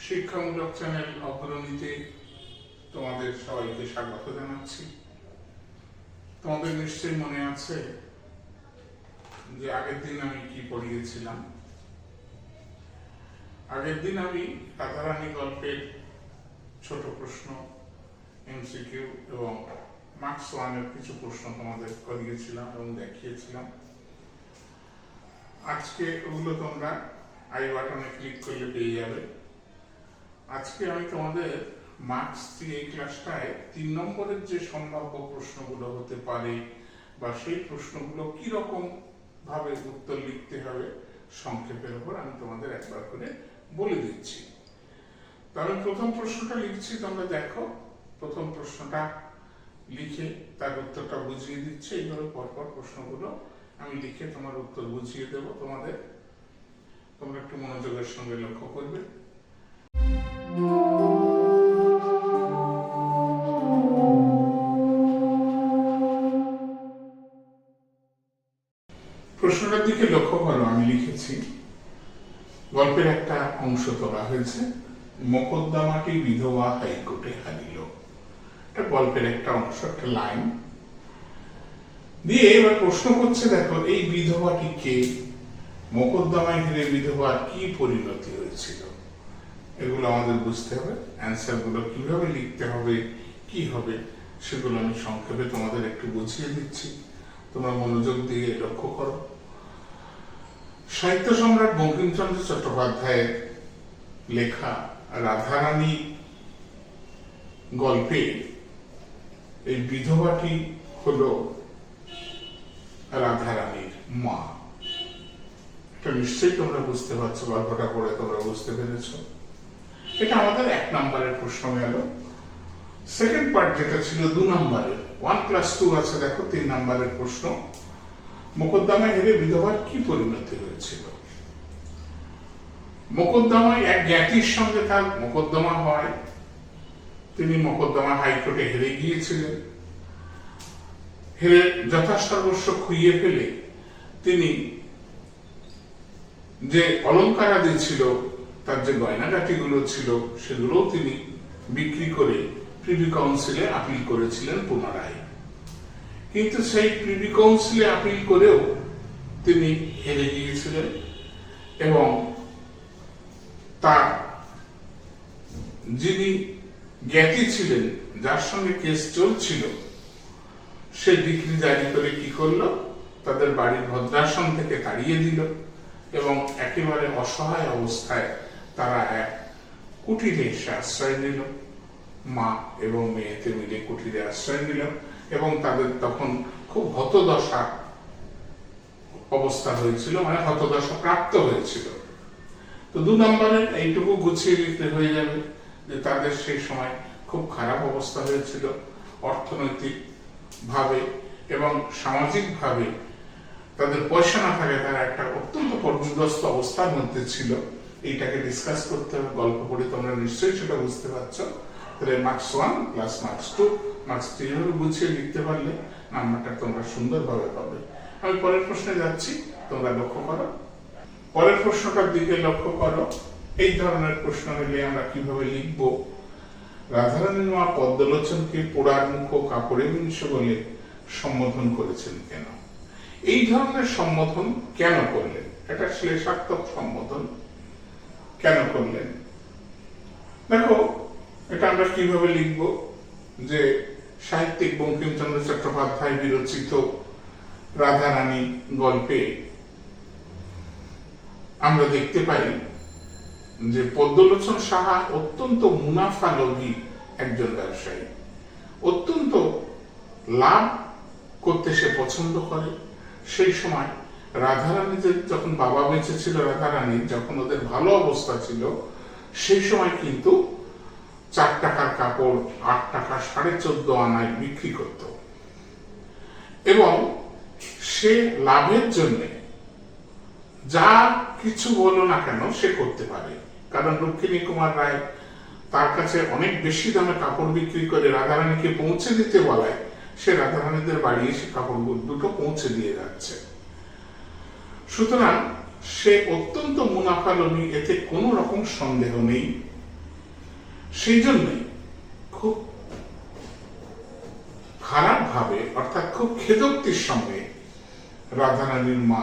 শিক্ষামূলক চ্যানেল অগ্রণীতে তোমাদের সবাইকে স্বাগত জানাচ্ছি। তোমাদের নিশ্চয়ই মনে আছে যে আগের দিন আমি কি পড়িয়েছিলাম। আগের দিন আমি রাধারানী গল্পের ছোট প্রশ্ন, এমসিকিউ এবং মার্কস 1-এর কিছু প্রশ্ন তোমাদের করিয়েছিলাম এবং দেখিয়েছিলাম। আজকে ওগুলো তোমরা আই বাটনে ক্লিক করলে পেয়ে যাবে। আজকে আমি তোমাদের মার্কস 3 এই ক্লাসটায় 3 নম্বরের যে সম্ভাব্য প্রশ্নগুলো হতে পারে বা সেই প্রশ্নগুলো কি রকম ভাবে উত্তর লিখতে হবে সংক্ষেপের উপর আমি তোমাদের একবার করে বলে দিচ্ছি। তো আমি প্রথম প্রশ্নটা লিখছি, তোমরা দেখো। প্রথম প্রশ্নটা লিখে তার উত্তরটা বুঝিয়ে দিচ্ছে। এইভাবে পরপর প্রশ্নগুলো আমি লিখে তোমার উত্তর বুঝিয়ে দেব তোমাদের। তোমরা একটু মনোযোগের সঙ্গে লক্ষ্য করবে। প্রশ্নটার দিকে লক্ষ্য করো। আমি লিখেছি, গল্পের একটা অংশ তোলা হয়েছে, মোকদ্দমাটি বিধবা হাইকোর্টে হারিল। এটা গল্পের একটা অংশ, একটা লাইন দিয়ে এবার প্রশ্ন করছে, দেখো এই বিধবাটি কে, মোকদ্দমায় হেরে বিধবার কি পরিণতি হয়েছিল। এগুলো আমাদের বুঝতে হবে। অ্যান্সার গুলো কিভাবে লিখতে হবে, কি হবে, সেগুলো আমি সংক্ষেপে তোমাদের একটু বুঝিয়ে দিচ্ছি। তোমরা মনোযোগ দিয়ে লক্ষ্য করো। সাহিত্য সম্রাট বঙ্কিমচন্দ্র চট্টোপাধ্যায়ের লেখা রাধারানী গল্পে এই বিধবাটি হলো রাধারানীর মা। এটা নিশ্চয়ই তোমরা বুঝতে পারছো, গল্পটা পড়ে তোমরা বুঝতে পেরেছ। এটা আমাদের 1 নম্বরের প্রশ্ন গেল। সেকেন্ড পার্ট যেটা ছিল 2 নম্বরের, 1+2 আছে, দেখো 3 নম্বরের প্রশ্ন, মোকদ্দমায় হেরে বিধবার কি পরিণতি হয়েছিল। মোকদ্দমায় এক জ্ঞাতির সঙ্গে তার মোকদ্দমা হয়। তিনি মোকদ্দমা হাইকোর্টে হেরে গিয়েছিলেন। হেরে যথাসর্বস্ব খুইয়ে ফেলে তিনি যে অলঙ্কারাদি ছিল, তার যে গয়নাগাটিগুলো ছিল, সেগুলো তিনি বিক্রি করে প্রিভি কাউন্সিলে আপিল করেছিলেন পুনরায়। কিন্তু সেই প্রিভি কাউন্সিলে আপিল করেও তিনি হেরে গিয়েছিলেন এবং তার যিনি জ্ঞাতি ছিলেন, যার সঙ্গে কেস চলছিল, সে ডিক্রি জারি করে কি করলো, তাদের বাড়ির ভদ্রাসন থেকে তাড়িয়ে দিল এবং একেবারে অসহায় অবস্থায় তারা এক কুটিরে এসে আশ্রয় নিল। মা এবং মেয়েতে মিলে কুটিরে আশ্রয় নিল এবং তাদের তখন খুব হতদশা অবস্থা হয়েছিল, মানে হতদশা প্রাপ্ত হয়েছিল। তো 2 নম্বরের এইটুকু গুছিয়ে লিখতে হয়ে যাবে যে তাদের সেই সময় খুব খারাপ অবস্থা হয়েছিল, অর্থনৈতিক ভাবে এবং সামাজিক ভাবে তাদের পয়সা না থাকে, তারা একটা অত্যন্ত পর্যদস্ত অবস্থার মধ্যে ছিল। এইটাকে ডিসকাস করতে হবে। গল্প পড়ে তোমরা নিশ্চয়ই সেটা বুঝতে পারছো। তাহলে মার্কস 1 প্লাস মার্কস 2, মার্কস 3 ভাবে গুছিয়ে লিখতে পারলে নাম্বারটা তোমরা সুন্দরভাবে পাবে। আমি পরের প্রশ্নে যাচ্ছি, তোমরা লক্ষ্য করো। পরের প্রশ্নটার দিকে লক্ষ্য করো। এই ধরনের প্রশ্ন হলে আমরা কিভাবে লিখব, রাধারানীর মা পদ্মলোচনকে পোড়ার মুখ কাপড়ে মিংস বলে সম্বোধন করেছেন কেন। এই ধরনের সম্বোধন কেন করলেন, এটা শ্লেষাত্মক সম্বোধন কেন করলেন। দেখো, এটা আমরা কিভাবে লিখব, যে সাহিত্যিক বঙ্কিমচন্দ্র চট্টোপাধ্যায় বিরচিত রাধারানী গল্পে আমরা দেখতে পাই যে পদ্মলোচন সাহা অত্যন্ত মুনাফা লোভী একজন ব্যবসায়ী। অত্যন্ত লাভ করতে সে পছন্দ করে। সেই সময় রাধারানীদের যখন বাবা বেঁচে ছিল, রাধারানীর যখন ওদের ভালো অবস্থা ছিল, সেই সময় কিন্তু 4 টাকার কাপড় 8 টাকা 14.5 আনায় বিক্রি করত এবং সে লাভের জন্য যা কিছু বলো না কেন সে করতে পারে। কারণ রুক্মিণী কুমার রায় তার কাছে অনেক বেশি দামে কাপড় বিক্রি করে রাধারানীকে পৌঁছে দিতে বলায় সে রাধারানীদের বাড়ি এসে কাপড় দুটো পৌঁছে দিয়ে যাচ্ছে। সুতরাং সে অত্যন্ত মুনাফা লোভী, এতে কোনো রকম সন্দেহ নেই। সেই জন্যই খুব খারাপ ভাবে, অর্থাৎ খুব খেদোক্তির সঙ্গে রাধারানীর মা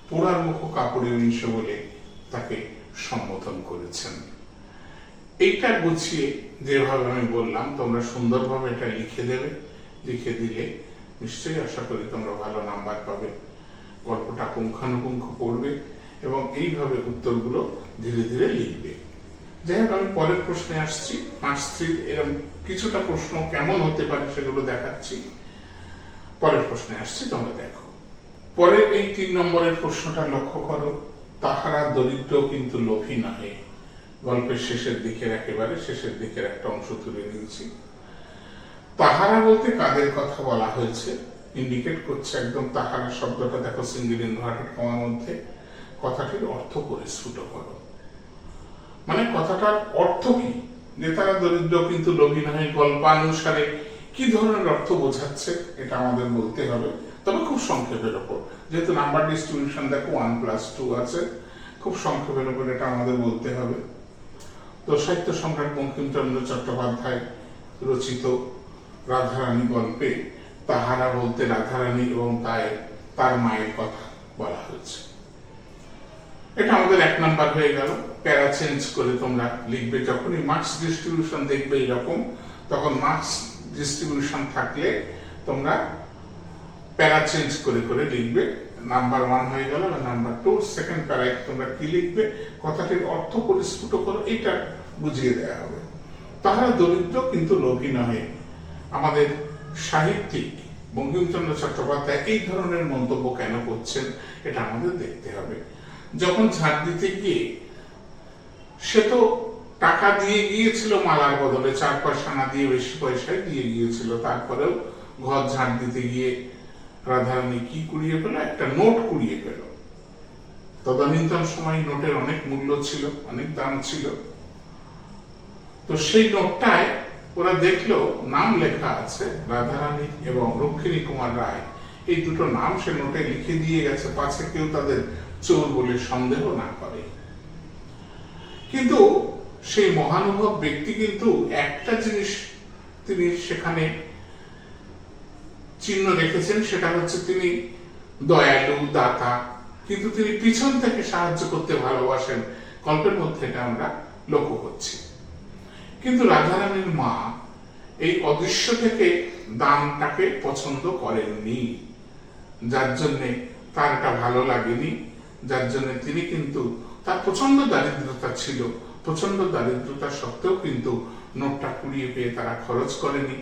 পোড়ার মুখ কাপড়ে উনিশ বলে তাকে সম্বোধন করেছেন। এইটা গুছিয়ে যেভাবে আমি বললাম তোমরা সুন্দরভাবে এটা লিখে দেবে। লিখে দিলে নিশ্চয়ই আশা করি তোমরা ভালো নাম্বার পাবে, গল্পটা পুঙ্খানুপুঙ্খ পড়বে এবং এইভাবে উত্তরগুলো ধীরে ধীরে লিখবে। যাই হোক, আমি পরের প্রশ্নে আসছি। মার্কস 3 এরকম কিছুটা প্রশ্ন কেমন হতে পারে সেগুলো দেখাচ্ছি। পরের প্রশ্নে আসছি, তোমরা দেখো। পরের এই 3 নম্বরের প্রশ্নটা লক্ষ্য করো। তাহারা দরিদ্র কিন্তু লোভী নহে। গল্পের শেষের দিকের একেবারে শেষের দিকের একটা অংশ তুলে নিয়েছি। তাহারা বলতে কাদের কথা বলা হয়েছে ইন্ডিকেট করছে একদম। তাহারা শব্দটা দেখো সিঙ্গেল ইনভার্টেড কমার মধ্যে। কথাটির অর্থ পরিস্ফুট করো, মানে কথাটার অর্থ কি, যে তারা দরিদ্র কিন্তু লোভী নয়, গল্পানুসারে কি ধরনের অর্থ বোঝাচ্ছে এটা আমাদের বলতে হবে, তবে খুব সংক্ষেপের ওপর। যেহেতু নাম্বার ডিস্ট্রিবিউশন দেখো 1+2 আছে, খুব সংক্ষেপের ওপর এটা আমাদের বলতে হবে। তো সাহিত্য সম্রাট বঙ্কিমচন্দ্র চট্টোপাধ্যায় রচিত রাধারানী গল্পে তাহারা বলতে রাধারানী এবং তার মায়ের কথা বলা হয়েছে। এটা আমাদের 1 নাম্বার হয়ে গেল। প্যারা চেঞ্জ করে তোমরা লিখবে। যখনই মার্কস ডিস্ট্রিবিউশন দেখবে এরকম, তখন মার্কস ডিস্ট্রিবিউশন থাকলে তোমরা প্যারা চেঞ্জ করে করে লিখবে। নাম্বার 1 হয়ে গেল, নাম্বার 2 সেকেন্ড প্যারায় তোমরা কি লিখবে, কথাটির অর্থ পরিস্ফুট করো, এইটা বুঝিয়ে দেওয়া হবে। তাহারা দরিদ্র কিন্তু লোভী নহে। আমাদের সাহিত্যিক বঙ্কিমচন্দ্র চট্টোপাধ্যায় এই ধরনের মন্তব্য কেন করছেন এটা আমাদের দেখতে হবে। যখন ঝাড় দিতে গিয়ে সে তো টাকা দিয়ে গিয়েছিল মালার বদলে, 4 পয়সা না দিয়ে বেশি পয়সায় দিয়ে গিয়েছিল, তারপরেও ঘর ঝাড় দিতে গিয়ে রাধারানী কি কুড়িয়ে পেল, একটা নোট কুড়িয়ে পেল। তদানীন্তন সময় নোটের অনেক মূল্য ছিল, অনেক দাম ছিল। তো সেই নোটটায় ওরা দেখলো নাম লেখা আছে রাধারানী এবং রুক্মিণী কুমার রায়, এই দুটো নাম সে নোটে লিখে দিয়ে গেছে, পাছে কেউ তাদের চোর বলে সন্দেহ না করে। কিন্তু সেই মহানুভব ব্যক্তি কিন্তু একটা জিনিস তিনি সেখানে চিহ্ন রেখেছেন, সেটা হচ্ছে তিনি দয়ালু, দাতা, কিন্তু তিনি পিছন থেকে সাহায্য করতে ভালোবাসেন। গল্পের মধ্যে এটা আমরা লক্ষ্য করছি। কিন্তু রাধারানীর মা এই অদৃশ্য থেকে দানটাকে পছন্দ করেননি, যার জন্য তার এটা ভালো লাগেনি, যার জন্য তিনি কিন্তু, তার প্রচন্ড দারিদ্রতা ছিল, প্রচন্ড দারিদ্রতা সত্ত্বেও কিন্তু নোটটা কুড়িয়ে পেয়ে তারা খরচ করেনি।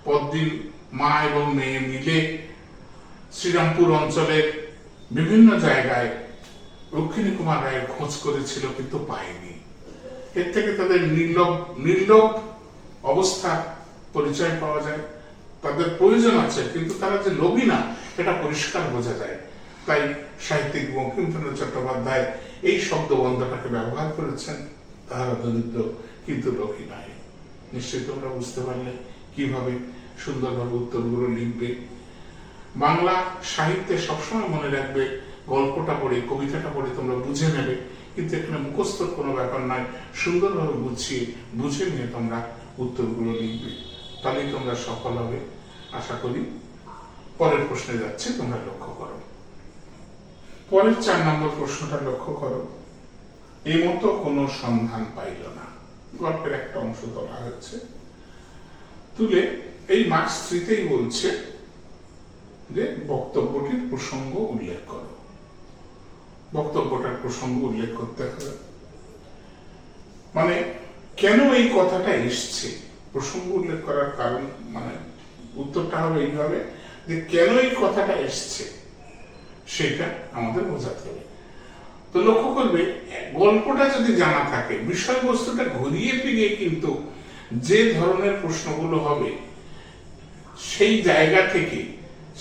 পরদিন মা এবং মেয়ে মিলে শ্রীরামপুর অঞ্চলের বিভিন্ন জায়গায় রুক্মিণী কুমার রায়ের খোঁজ করেছিল, কিন্তু পায়নি। এর থেকে তাদের নির্লোভ অবস্থা পরিচয় পাওয়া যায়। তাদের প্রয়োজন আছে, কিন্তু তারা যে লোভী না এটা পরিষ্কার বোঝা যায়। তাই সাহিত্যিক বঙ্কিমচন্দ্র চট্টোপাধ্যায় এই শব্দবন্ধটাকে ব্যবহার করেছেন, তাহারা দরিদ্র কিন্তু লোভী নয়। নিশ্চয়ই তোমরা বুঝতে পারলে কিভাবে সুন্দরভাবে উত্তরগুলো লিখবে। বাংলা সাহিত্যে সবসময় মনে রাখবে, গল্পটা পড়ে, কবিতাটা পড়ে তোমরা বুঝে নেবে, কিন্তু এখানে মুখস্থর কোনো ব্যাপার নয়। সুন্দরভাবে গুছিয়ে বুঝে নিয়ে তোমরা উত্তরগুলো লিখবে, তাহলেই তোমরা সফল হবে আশা করি। পরের প্রশ্নে যাচ্ছে, তোমরা লক্ষ্য করো। পরের 4 নম্বর প্রশ্নটা লক্ষ্য করো। এই মতো কোনো সন্ধান পাইল না। গল্পের একটা অংশ তোলা হয়েছে, তুলে এই মার্কস 3-তেই বলছে যে বক্তব্যটির প্রসঙ্গ উল্লেখ করো। বক্তব্যটার প্রসঙ্গ উল্লেখ করতে হবে, মানে কেন এই কথাটা এসছে, প্রসঙ্গ উল্লেখ করার কারণ, মানে উত্তরটা হবে এইভাবে যে কেন এই কথাটা এসছে সেটা আমাদের বোঝাতে হবে। তো লক্ষ্য করবে, গল্পটা যদি জানা থাকে, বিষয়বস্তুটা ঘুরিয়ে ফিরিয়ে কিন্তু যে ধরনের প্রশ্নগুলো হবে সেই জায়গা থেকে,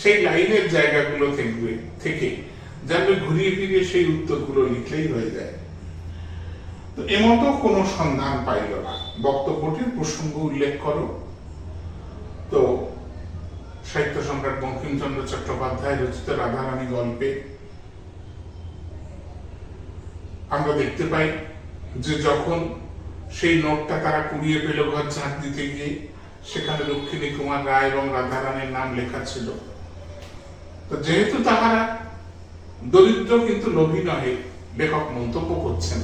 সেই লাইনের জায়গাগুলো থেকে যাবে ঘুরিয়ে ফিরিয়ে সেই উত্তরগুলো লিখলেই হয়ে যায়। তো এমতো কোনো সন্ধান পাইল না, বক্তব্যটির প্রসঙ্গ উল্লেখ করো। তো সাহিত্য সম্রাট বঙ্কিমচন্দ্র চট্টোপাধ্যায় রচিত রাধারানী গল্পে আমরা দেখতে পাই যে যখন সেই নোটটা তারা কুড়িয়ে পেল ঘর ঝাঁট দিতে গিয়ে। সেখানে রুক্মিণী কুমার রায় এবং রাধারানীর নাম লেখা ছিল। তো যেহেতু তাহারা দরিদ্র কিন্তু লোভী নহে, লেখক মন্তব্য করছেন,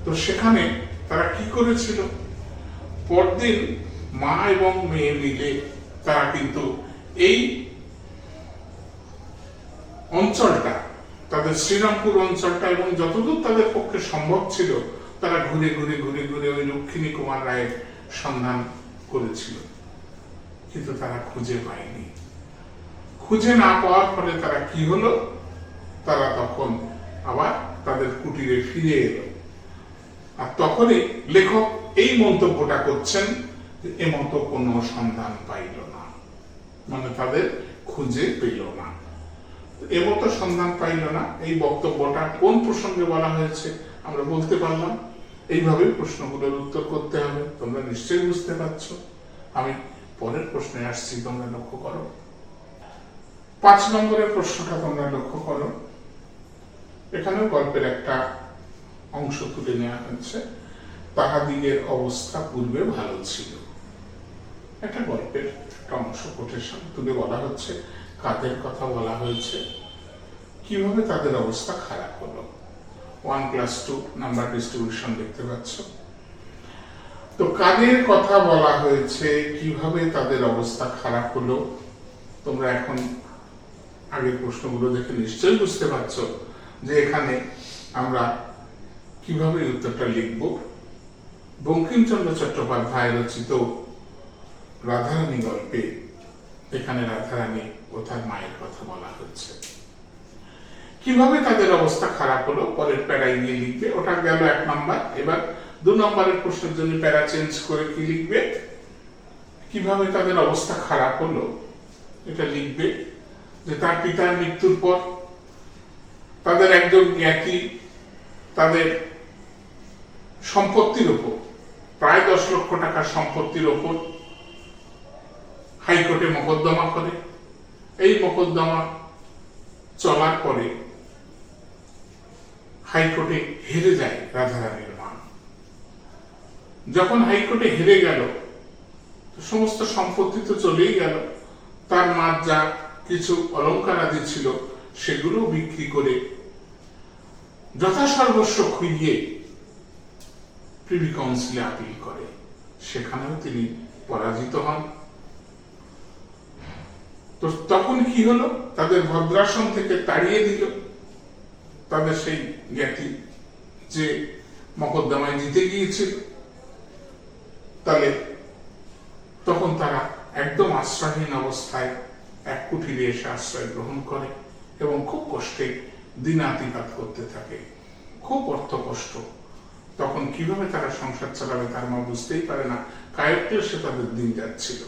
তো সেখানে তারা কি করেছিল, পরদিন মা এবং মেয়ে মিলে তারা কিন্তু এই অঞ্চলটা, তাদের শ্রীরামপুর অঞ্চলটা এবং যতদূর তাদের পক্ষে সম্ভব ছিল তারা ঘুরে ঘুরে ঘুরে ঘুরে ওই রুক্মিণী কুমার রায়ের সন্ধান করেছিল, কিন্তু তারা খুঁজে পায়নি। খুঁজে না পাওয়ার ফলে তারা কি হলো, তারা তখন আবার তাদের কুটিরে ফিরে এলো। আর তখনই লেখক এই মন্তব্যটা করছেন যে এমতো কোনো সন্ধান পাইল না, মানে তাদের খুঁজে পেল না। এমতো সন্ধান পাইল না, এই বক্তব্যটা কোন প্রসঙ্গে বলা হয়েছে আমরা বলতে পারলাম। এইভাবে প্রশ্নগুলোর উত্তর করতে হবে। তোমরা নিশ্চয়ই বুঝতে পারছো। আমি পরের প্রশ্নে আসছি, তোমরা লক্ষ্য করো। 5 নম্বরের প্রশ্নটা তোমরা লক্ষ্য করো। এখানেও গল্পের একটা অংশ তুলে নেওয়া হয়েছে। তাহাদিগের অবস্থা পূর্বে ভালো ছিল। একটা গল্পের একটা অংশ কোটেশন তুলে বলা হচ্ছে, কাদের কথা বলা হয়েছে, কিভাবে তাদের অবস্থা খারাপ হলো। 1+2 নাম্বার ডিস্ট্রিবিউশন দেখতে পাচ্ছ। তো কাদের কথা বলা হয়েছে, কিভাবে তাদের অবস্থা খারাপ হলো, তোমরা এখন আগের প্রশ্নগুলো দেখে নিশ্চয়ই বুঝতে পারছো যে এখানে আমরা কিভাবে উত্তরটা লিখব। বঙ্কিমচন্দ্র চট্টোপাধ্যায় রচিত রাধারানী গল্পে এখানে রাধারানী ও তার মায়ের কথা বলা হচ্ছে। কিভাবে তাদের অবস্থা খারাপ হলো পরের প্যারায় গিয়ে লিখবে। ওটা গেল 1 নম্বর। এবার 2 নম্বরের প্রশ্নের জন্য প্যারা চেঞ্জ করে কি লিখবে, কিভাবে তাদের অবস্থা খারাপ হলো এটা লিখবে যে তার পিতার মৃত্যুর পর তাদের একজন জ্ঞাতি তাদের সম্পত্তির উপর, প্রায় 10 লক্ষ টাকার সম্পত্তির উপর হাইকোর্টে মোকদ্দমা করে। এই মোকদ্দমা চলার পরে হাইকোর্টে হেরে যায় রাধারানীর মা। যখন হাইকোর্টে হেরে গেল, সমস্ত সম্পত্তি তো চলেই গেল, তার মা যা কিছু অলংকার আদি ছিল সেগুলো বিক্রি করে যথাসর্বস্ব খুইয়ে প্রিভি কাউন্সিলে আপিল করে। সেখানেও তিনি পরাজিত হন। তো তখন কি হলো, তাদের ভদ্রাসন থেকে তাড়িয়ে দিল তাদের সেই জ্ঞাতি যে মকদ্দমায় জিতে গিয়েছিল। তাহলে তখন তারা একদম আশ্রয়হীন অবস্থায় এক কুটিরে এসে আশ্রয় গ্রহণ করে এবং খুব কষ্টে দিনাতিপাত করতে থাকে, খুব অর্থ কষ্ট। তখন কিভাবে তারা সংসার চালাবে তার মা বুঝতেই পারে না, কায়ক্লেশে তাদের দিন যাচ্ছিল।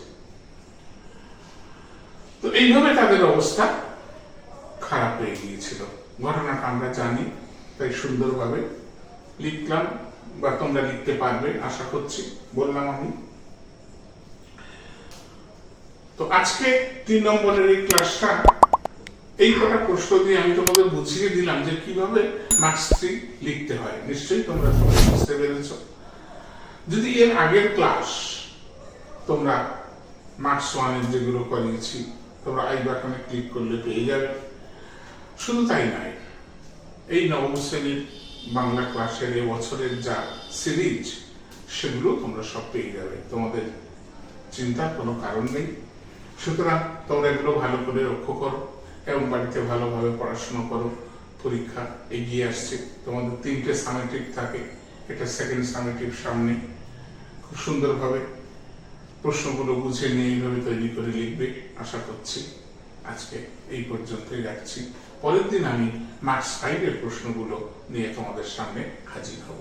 তো এইভাবে তাদের অবস্থা খারাপ হয়ে গিয়েছিল। ঘটনাটা আমরা জানি, তাই সুন্দরভাবে লিখলাম, বা তোমরা লিখতে পারবে আশা করছি, বললাম আমি। তো আজকে 3 নম্বরের এই ক্লাসটা এই কটা প্রশ্ন দিয়ে আমি তোমাদের বুঝিয়ে দিলাম যে কিভাবে মার্কস 3 লিখতে হয়। নিশ্চয়ই তোমরা সবাই বুঝতে পেরেছ। যদি এর আগের ক্লাস তোমরা মার্কস 1 এর যেগুলো করিয়েছি তোমরা আই বাটনে ক্লিক করলে পেয়ে যাবে। শুধু তাই নয়, এই নবম শ্রেণীর বাংলা ক্লাসের এবছরের যা সিরিজ সেগুলো তোমরা সব পেয়ে যাবে, তোমাদের চিন্তার কোনো কারণ নেই। সুতরাং তোমরা এগুলো ভালো করে লক্ষ্য করো এবং বাড়িতে ভালোভাবে পড়াশোনা করো। পরীক্ষা এগিয়ে আসছে, তোমাদের 3টে সামেটিভ থাকে, এটা সেকেন্ড সামেটিভ সামনে। খুব সুন্দরভাবে প্রশ্নগুলো বুঝে নিয়ে এইভাবে তৈরি করে লিখবে আশা করছি। আজকে এই পর্যন্তই রাখছি। পরের দিন আমি মার্কস 5 এর প্রশ্নগুলো নিয়ে তোমাদের সামনে হাজির হব।